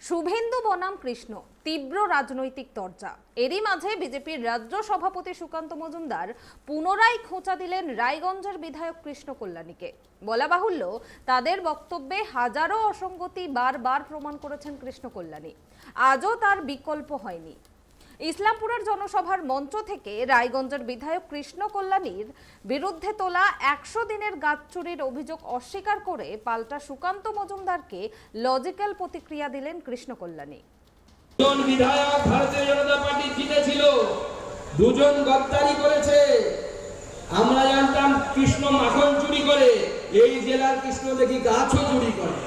শুভেন্দু বনাম কৃষ্ণ, তীব্র রাজনৈতিক চর্চা। এরই মাঝে বিজেপির রাজ্য সভাপতি সুকান্ত মজুমদার পুনরায় খোঁচা দিলেন রায়গঞ্জের বিধায়ক কৃষ্ণ কল্যাণীকে। বলা বাহুল্য, তাদের বক্তব্যে হাজারো অসঙ্গতি বারবার প্রমাণ করেছেন কৃষ্ণ কল্যাণী। আজও তার বিকল্প হয়নি। ইসলামপুরের জনসভার মঞ্চ থেকে রায়গঞ্জের বিধায়ক কৃষ্ণ কল্যাণীর বিরুদ্ধে তোলা 100 দিনের গাছ চুরির অভিযোগ অস্বীকার করে পাল্টা সুকান্ত মজুমদারকে লজিক্যাল প্রতিক্রিয়া দিলেন কৃষ্ণ কল্যাণী। দুজন বিধায়ক ভারতীয় জনতা পার্টি জিতেছিল, দুজন গদ্দারি করেছে। আমরা জানতাম কৃষ্ণ মাখন চুরি করে, এই জেলার কৃষ্ণ দেখি গাছও চুরি করে।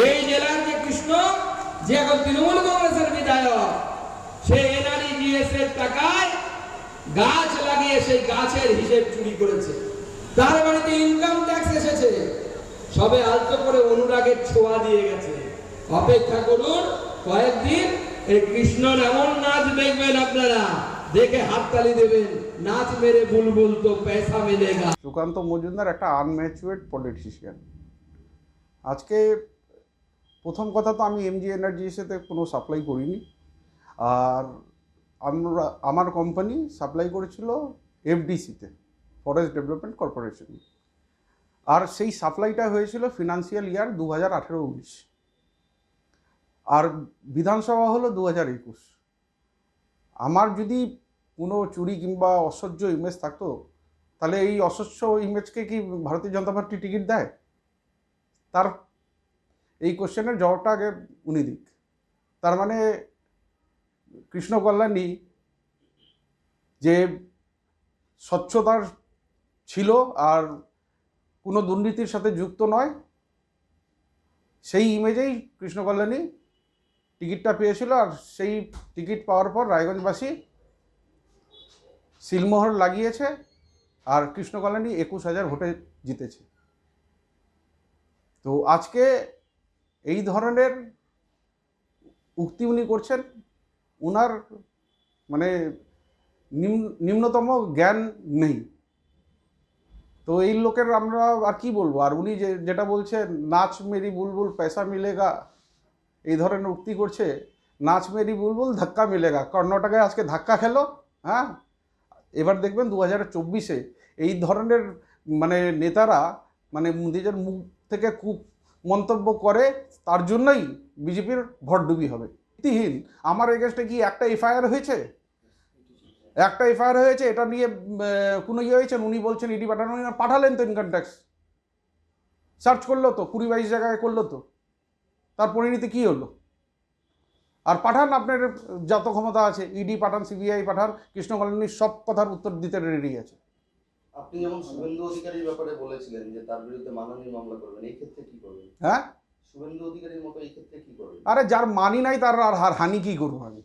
এই জেলার যে কৃষ্ণ, যে এখন তৃণমূল কংগ্রেসের বিধায়ক, সে এনআরইজিএস এর টাকায় গাছ লাগিয়ে সেই গাছের হিসেব চুরি করেছে। তার বাড়িতে ইনকাম ট্যাক্স এসেছে, সবে আলতো করে অনুরাগের ছোঁয়া দিয়ে গেছে। অপেক্ষা করুন কয়েকদিন, এই কৃষ্ণর এমন নাচ দেখবেন আপনারা, দেখে হাততালি দেবেন। নাচ মেরে বুলবুল তো পয়সা মিলেগা। সুকান্ত মজুমদার একটা আনম্যাচুয়ার্ড পলিটিশিয়ান। আজকে প্রথম কথা তো আমি এমজি এনার্জিসেতে কোনো সাপ্লাই করিনি, আর আমার কোম্পানি সাপ্লাই করেছিল এফডিসিতে, ফরেস্ট ডেভেলপমেন্ট কর্পোরেশন, আর সেই সাপ্লাইটা হয়েছিল ফিনান্সিয়াল ইয়ার 2018-19, আর বিধানসভা হলো 2021। আমার যদি কোনো চুরি কিংবা অসহ্য ইমেজ থাকতো, তাহলে এই অসহ্য ইমেজকে কি ভারতীয় জনতা পার্টি টিকিট দেয়? তার এই কোশ্চেনের জবাবটা আগে উনি দিক। তার মানে কৃষ্ণ কল্যাণী যে স্বচ্ছতার ছিল আর কোনো দুর্নীতির সাথে যুক্ত নয়, সেই ইমেজেই কৃষ্ণ কল্যাণী টিকিটটা পেয়েছিল। আর সেই টিকিট পাওয়ার পর রায়গঞ্জবাসী সিলমোহর লাগিয়েছে, আর কৃষ্ণ কল্যাণী 21,000 ভোটে জিতেছে। তো আজকে এই ধরনের উক্তি উনি করছেন, ওনার মানে নিম্নতম জ্ঞান নেই। তো এই লোকের আমরা আর কি বলবো। আর উনি যেটা বলছেন, নাচ মেরি বুলবুল পয়সা মিলেগা, এই ধরনের উক্তি করছে। নাচ মেরি বুলবুল ধাক্কা মিলেগা, কর্ণাটকায় আজকে ধাক্কা খেলো। হ্যাঁ, এবার দেখবেন 2024-এ এই ধরনের মানে নেতারা মানে নিজের মুখ থেকে খুব মন্তব্য করে, তার জন্যই বিজেপির ভোটডুবি হবে। ভিত্তিহীন। আমার এগেনস্টে কি একটা এফআইআর হয়েছে? একটা এফআইআর হয়েছে, এটা নিয়ে কোনো ইয়ে হয়েছেন? উনি বলছেন ইডি পাঠানো, পাঠালেন তো ইনকাম ট্যাক্স, সার্চ করলো তো, 20-22 জায়গায় করলো তো, তার পরিণতি কী হলো? আর পাঠান, আপনার যত ক্ষমতা আছে, ইডি পাঠান, সিবিআই পাঠান, কৃষ্ণ কল্যাণীর সব কথার উত্তর দিতে রেডি আছে। আপনি যেমন শুভেন্দু অধিকারীর ব্যাপারে বলেছিলেন যে তার বিরুদ্ধে মানহানির মামলা করবেন, এই ক্ষেত্রে কি করবেন? হ্যাঁ, শুভেন্দু অধিকারীর মতো এই ক্ষেত্রে কি করবেন? আরে যার মানি নাই তার আর হানি কি করবো আমি?